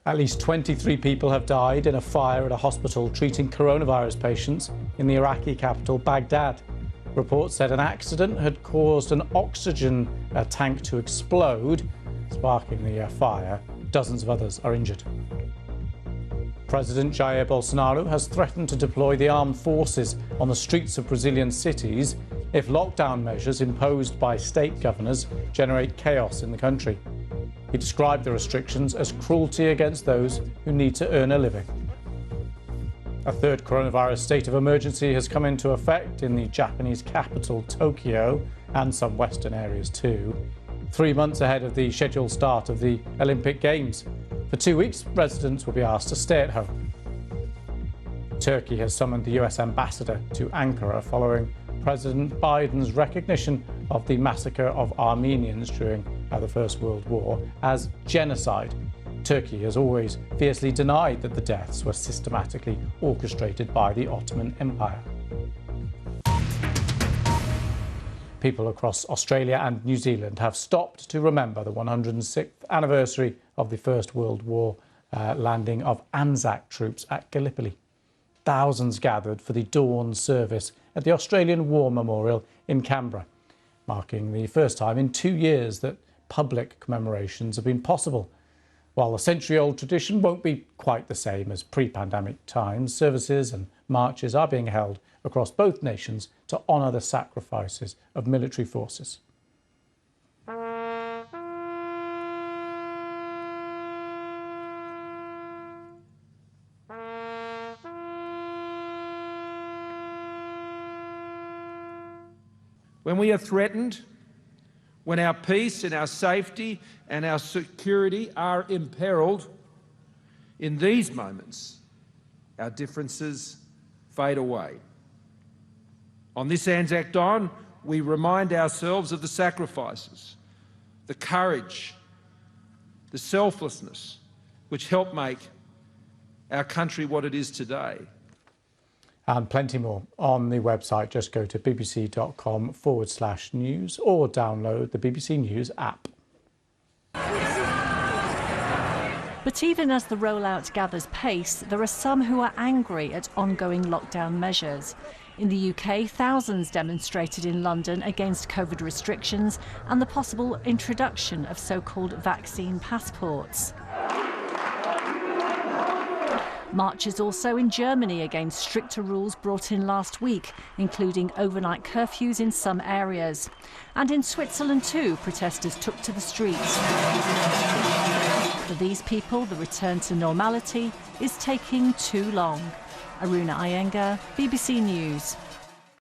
At least 23 people have died in a fire at a hospital treating coronavirus patients in the Iraqi capital, Baghdad. Reports said an accident had caused an oxygen tank to explode, sparking the fire. Dozens of others are injured. President Jair Bolsonaro has threatened to deploy the armed forces on the streets of Brazilian cities if lockdown measures imposed by state governors generate chaos in the country. He described the restrictions as cruelty against those who need to earn a living. A third coronavirus state of emergency has come into effect in the Japanese capital, Tokyo, and some western areas too, 3 months ahead of the scheduled start of the Olympic Games. For 2 weeks, residents will be asked to stay at home. Turkey has summoned the US ambassador to Ankara following President Biden's recognition of the massacre of Armenians during the First World War as genocide. Turkey has always fiercely denied that the deaths were systematically orchestrated by the Ottoman Empire. People across Australia and New Zealand have stopped to remember the 106th anniversary of the First World War landing of ANZAC troops at Gallipoli. Thousands gathered for the dawn service at the Australian War Memorial in Canberra, marking the first time in 2 years that public commemorations have been possible. While the century-old tradition won't be quite the same as pre-pandemic times, services and marches are being held across both nations to honour the sacrifices of military forces. When we are threatened, when our peace and our safety and our security are imperilled, in these moments, our differences fade away. On this Anzac Dawn, we remind ourselves of the sacrifices, the courage, the selflessness which helped make our country what it is today. And plenty more on the website. Just go to bbc.com/news or download the BBC News app. But even as the rollout gathers pace, there are some who are angry at ongoing lockdown measures. In the UK, thousands demonstrated in London against COVID restrictions and the possible introduction of so-called vaccine passports. Marches also in Germany against stricter rules brought in last week, including overnight curfews in some areas. And in Switzerland too, protesters took to the streets. For these people, the return to normality is taking too long. Aruna Iyengar, BBC News.